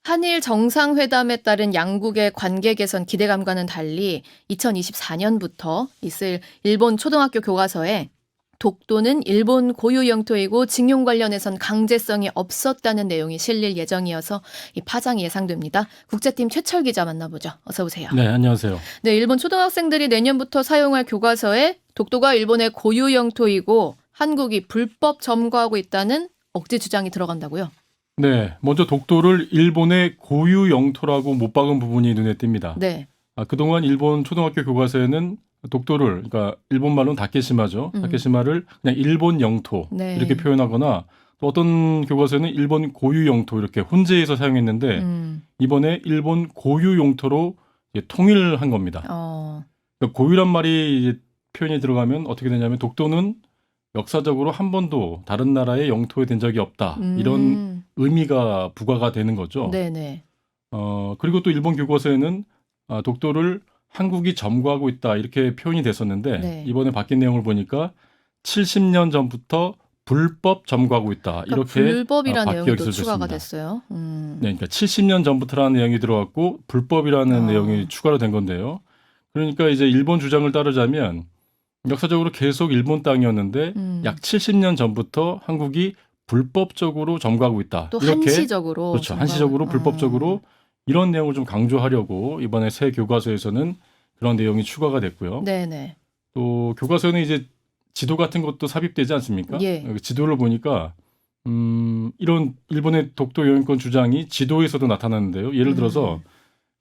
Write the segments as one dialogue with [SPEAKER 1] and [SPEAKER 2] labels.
[SPEAKER 1] 한일 정상회담에 따른 양국의 관계 개선 기대감과는 달리 2024년부터 있을 일본 초등학교 교과서에 독도는 일본 고유 영토이고 징용 관련해선 강제성이 없었다는 내용이 실릴 예정이어서 이 파장이 예상됩니다. 국제팀 최철 기자 만나보죠. 어서 오세요.
[SPEAKER 2] 네, 안녕하세요.
[SPEAKER 1] 네, 일본 초등학생들이 내년부터 사용할 교과서에 독도가 일본의 고유 영토이고 한국이 불법 점거하고 있다는 억지 주장이 들어간다고요?
[SPEAKER 2] 네, 먼저 독도를 일본의 고유 영토라고 못 박은 부분이 눈에 띕니다.
[SPEAKER 1] 네.
[SPEAKER 2] 그동안 일본 초등학교 교과서에는 독도를, 그러니까 일본 말로는 다케시마죠. 다케시마를 그냥 일본 영토
[SPEAKER 1] 네.
[SPEAKER 2] 이렇게 표현하거나 또 어떤 교과서에는 일본 고유 영토 이렇게 혼재해서 사용했는데 이번에 일본 고유 영토로 이제 통일한 겁니다. 그러니까 고유란 말이 이제 표현이 들어가면 어떻게 되냐면 독도는 역사적으로 한 번도 다른 나라의 영토에 된 적이 없다. 이런 의미가 부과가 되는 거죠.
[SPEAKER 1] 네네.
[SPEAKER 2] 그리고 또 일본 교과서에는 독도를 한국이 점거하고 있다 이렇게 표현이 됐었는데
[SPEAKER 1] 네.
[SPEAKER 2] 이번에 바뀐 내용을 보니까 70년 전부터 불법 점거하고 있다.
[SPEAKER 1] 그러니까
[SPEAKER 2] 이렇게
[SPEAKER 1] 불법이라는 내용이 또 추가가
[SPEAKER 2] 기술됐습니다.
[SPEAKER 1] 됐어요.
[SPEAKER 2] 네, 그러니까 70년 전부터라는 내용이 들어갔고 불법이라는 내용이 추가로 된 건데요. 그러니까 이제 일본 주장을 따르자면 역사적으로 계속 일본 땅이었는데 약 70년 전부터 한국이 불법적으로 점거하고 있다.
[SPEAKER 1] 또
[SPEAKER 2] 이렇게
[SPEAKER 1] 한시적으로.
[SPEAKER 2] 그렇죠. 한시적으로 불법적으로 이런 내용을 좀 강조하려고 이번에 새 교과서에서는 그런 내용이 추가가 됐고요.
[SPEAKER 1] 네네.
[SPEAKER 2] 또 교과서에는 이제 지도 같은 것도 삽입되지 않습니까?
[SPEAKER 1] 예.
[SPEAKER 2] 지도를 보니까 이런 일본의 독도 영유권 주장이 지도에서도 나타나는데요. 예를 들어서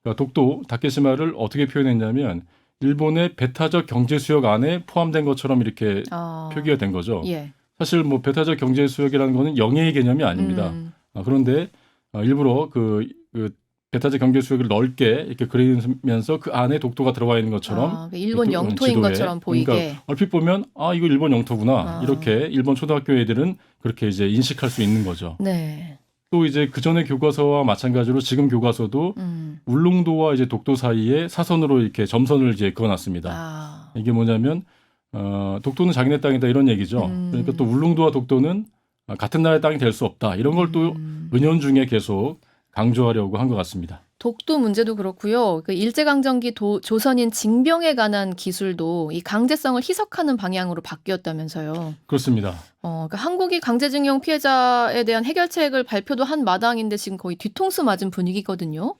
[SPEAKER 2] 그러니까 독도 다케시마를 어떻게 표현했냐면 일본의 배타적 경제 수역 안에 포함된 것처럼 이렇게 표기가 된 거죠.
[SPEAKER 1] 예.
[SPEAKER 2] 사실 뭐 배타적 경제 수역이라는 거는 영해의 개념이 아닙니다. 그런데 일부러 그 배타적 경제 수역을 넓게 이렇게 그리면서 그 안에 독도가 들어와 있는 것처럼
[SPEAKER 1] 일본 영토인
[SPEAKER 2] 지도에.
[SPEAKER 1] 것처럼 보이게.
[SPEAKER 2] 그러니까 얼핏 보면 이거 일본 영토구나 이렇게 일본 초등학교 애들은 그렇게 이제 인식할 수 있는 거죠.
[SPEAKER 1] 네.
[SPEAKER 2] 또 이제 그 전에 교과서와 마찬가지로 지금 교과서도 울릉도와 이제 독도 사이에 사선으로 이렇게 점선을 이제 그어놨습니다. 이게 뭐냐면 독도는 자기네 땅이다 이런 얘기죠. 그러니까 또 울릉도와 독도는 같은 나라의 땅이 될 수 없다 이런 걸 또 은연중에 계속 강조하려고 한 것 같습니다.
[SPEAKER 1] 독도 문제도 그렇고요. 그 일제강점기 조선인 징병에 관한 기술도 이 강제성을 희석하는 방향으로 바뀌었다면서요.
[SPEAKER 2] 그렇습니다.
[SPEAKER 1] 그러니까 한국이 강제징용 피해자에 대한 해결책을 발표도 한 마당인데 지금 거의 뒤통수 맞은 분위기거든요.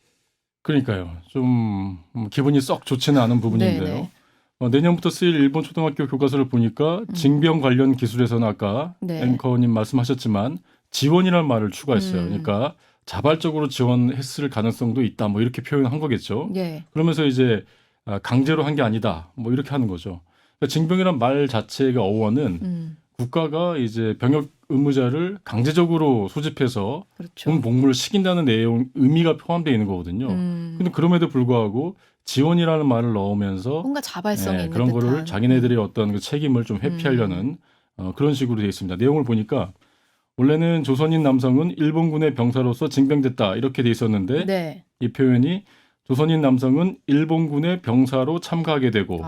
[SPEAKER 2] 그러니까요. 좀 기분이 썩 좋지는 않은 부분인데요.
[SPEAKER 1] 네네.
[SPEAKER 2] 내년부터 쓰일 일본 초등학교 교과서를 보니까 징병 관련 기술에서는 아까
[SPEAKER 1] 네.
[SPEAKER 2] 앵커님 말씀하셨지만 지원이라는 말을 추가했어요. 그러니까 자발적으로 지원했을 가능성도 있다. 뭐 이렇게 표현한 거겠죠.
[SPEAKER 1] 예.
[SPEAKER 2] 그러면서 이제 강제로 한 게 아니다. 뭐 이렇게 하는 거죠. 그러니까 징병이란 말 자체가 어원은 국가가 이제 병역 의무자를 강제적으로 소집해서
[SPEAKER 1] 그렇죠.
[SPEAKER 2] 군 복무를 시킨다는 내용 의미가 포함되어 있는 거거든요. 근데 그럼에도 불구하고 지원이라는 말을 넣으면서
[SPEAKER 1] 뭔가 자발성이 있는
[SPEAKER 2] 그런 거를
[SPEAKER 1] 듯한.
[SPEAKER 2] 자기네들의 어떤 그 책임을 좀 회피하려는 그런 식으로 되어 있습니다. 내용을 보니까 원래는 조선인 남성은 일본군의 병사로서 징병됐다 이렇게 돼 있었는데
[SPEAKER 1] 네.
[SPEAKER 2] 이 표현이 조선인 남성은 일본군의 병사로 참가하게 되고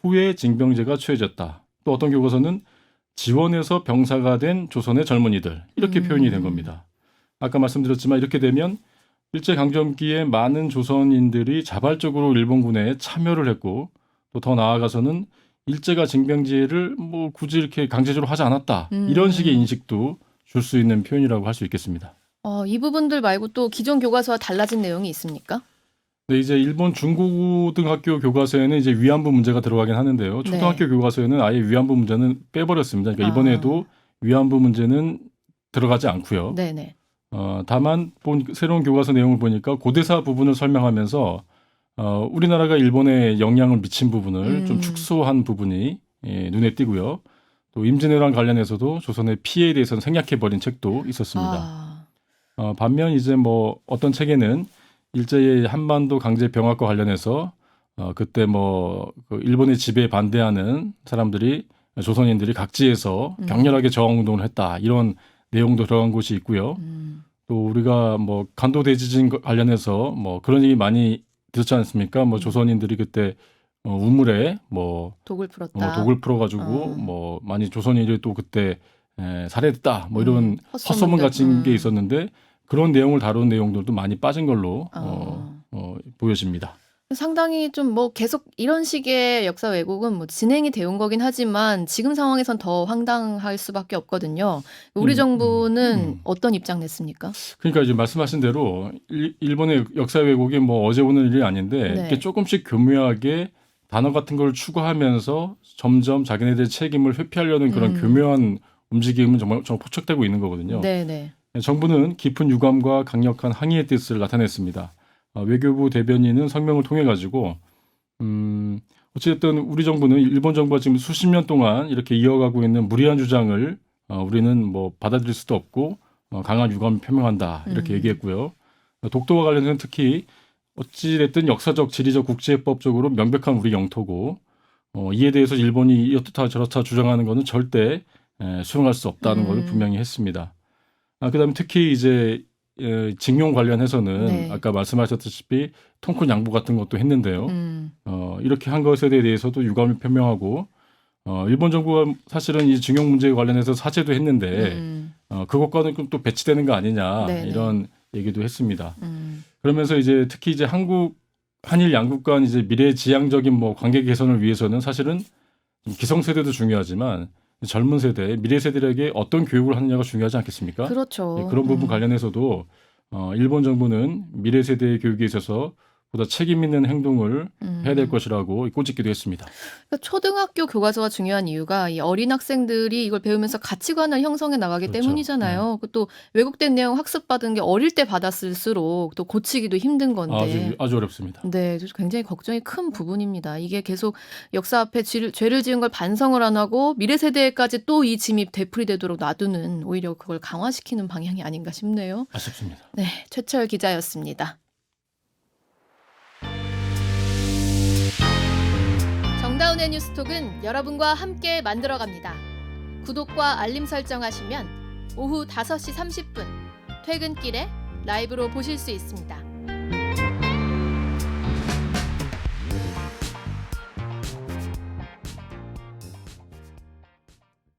[SPEAKER 2] 후에 징병제가 취해졌다. 또 어떤 교과서는 지원해서 병사가 된 조선의 젊은이들 이렇게 표현이 된 겁니다. 아까 말씀드렸지만 이렇게 되면 일제강점기에 많은 조선인들이 자발적으로 일본군에 참여를 했고 또 더 나아가서는 일제가 징병제를 뭐 굳이 이렇게 강제적으로 하지 않았다. 이런 식의 인식도 줄 수 있는 표현이라고 할 수 있겠습니다.
[SPEAKER 1] 이 부분들 말고 또 기존 교과서와 달라진 내용이 있습니까?
[SPEAKER 2] 네, 이제 일본 중고등학교 교과서에는 이제 위안부 문제가 들어가긴 하는데요. 초등학교 교과서에는 아예 위안부 문제는 빼버렸습니다. 그러니까 이번에도 위안부 문제는 들어가지 않고요.
[SPEAKER 1] 네네.
[SPEAKER 2] 다만 새로운 교과서 내용을 보니까 고대사 부분을 설명하면서 우리나라가 일본에 영향을 미친 부분을 좀 축소한 부분이 눈에 띄고요. 또 임진왜란 관련해서도 조선의 피해에 대해서는 생략해버린 책도 있었습니다. 반면 이제 뭐 어떤 책에는 일제의 한반도 강제 병합과 관련해서 그때 그 일본의 지배에 반대하는 사람들이 조선인들이 각지에서 격렬하게 저항 운동을 했다 이런 내용도 들어간 곳이 있고요. 또 우리가 뭐 간도 대지진 관련해서 뭐 그런 얘기 많이 들었지 않습니까? 뭐 조선인들이 그때 우물에 뭐
[SPEAKER 1] 독을 풀었다.
[SPEAKER 2] 독을 풀어가지고 뭐 많이 조선인들이 또 그때 살해됐다 뭐 이런 헛소문 같은 게 있었는데 그런 내용을 다룬 내용들도 많이 빠진 걸로 보여집니다.
[SPEAKER 1] 상당히 좀 뭐 계속 이런 식의 역사 왜곡은 뭐 진행이 되온 거긴 하지만 지금 상황에선 더 황당할 수밖에 없거든요. 우리 정부는 어떤 입장 냈습니까?
[SPEAKER 2] 그러니까 이제 말씀하신 대로 일본의 역사 왜곡이 뭐 어제 오는 일이 아닌데
[SPEAKER 1] 네.
[SPEAKER 2] 이렇게 조금씩 교묘하게 단어 같은 걸 추가하면서 점점 자기네들의 책임을 회피하려는 그런 교묘한 움직임은 정말 포착되고 있는 거거든요.
[SPEAKER 1] 네네.
[SPEAKER 2] 정부는 깊은 유감과 강력한 항의의 뜻을 나타냈습니다. 외교부 대변인은 성명을 통해 가지고 어쨌든 우리 정부는 일본 정부가 지금 수십 년 동안 이렇게 이어가고 있는 무리한 주장을 우리는 뭐 받아들일 수도 없고 강한 유감을 표명한다 이렇게 얘기했고요. 독도와 관련해서는 특히 어찌됐든 역사적, 지리적, 국제법적으로 명백한 우리 영토고 이에 대해서 일본이 이렇다 저렇다 주장하는 것은 절대 수용할 수 없다는 것을 분명히 했습니다. 그다음에 특히 이제 징용 관련해서는
[SPEAKER 1] 네.
[SPEAKER 2] 아까 말씀하셨다시피 통큰 양보 같은 것도 했는데요. 이렇게 한 것에 대해서도 유감을 표명하고 일본 정부가 사실은 이 징용 문제에 관련해서 사죄도 했는데 그것과는 또 배치되는 거 아니냐
[SPEAKER 1] 네네.
[SPEAKER 2] 이런 얘기도 했습니다. 그러면서 이제 특히 이제 한일 양국 간 이제 미래지향적인 뭐 관계 개선을 위해서는 사실은 기성세대도 중요하지만 젊은 세대, 미래 세대에게 어떤 교육을 하느냐가 중요하지 않겠습니까?
[SPEAKER 1] 그렇죠.
[SPEAKER 2] 네, 그런 부분 관련해서도 일본 정부는 미래 세대의 교육에 있어서 보다 책임 있는 행동을 해야 될 것이라고 꼬집기도 했습니다.
[SPEAKER 1] 그러니까 초등학교 교과서가 중요한 이유가 이 어린 학생들이 이걸 배우면서 가치관을 형성해 나가기
[SPEAKER 2] 그렇죠.
[SPEAKER 1] 때문이잖아요. 또 왜곡된 내용 학습받은 게 어릴 때 받았을수록 또 고치기도 힘든 건데.
[SPEAKER 2] 아주 어렵습니다.
[SPEAKER 1] 네, 굉장히 걱정이 큰 부분입니다. 이게 계속 역사 앞에 죄를 지은 걸 반성을 안 하고 미래 세대까지 또 이 짐이 되풀이되도록 놔두는 오히려 그걸 강화시키는 방향이 아닌가 싶네요.
[SPEAKER 2] 아쉽습니다.
[SPEAKER 1] 네, 최철 기자였습니다. 정다운의 뉴스톡은 여러분과 함께 만들어갑니다. 구독과 알림 설정하시면 오후 5시 30분 퇴근길에 라이브로 보실 수 있습니다.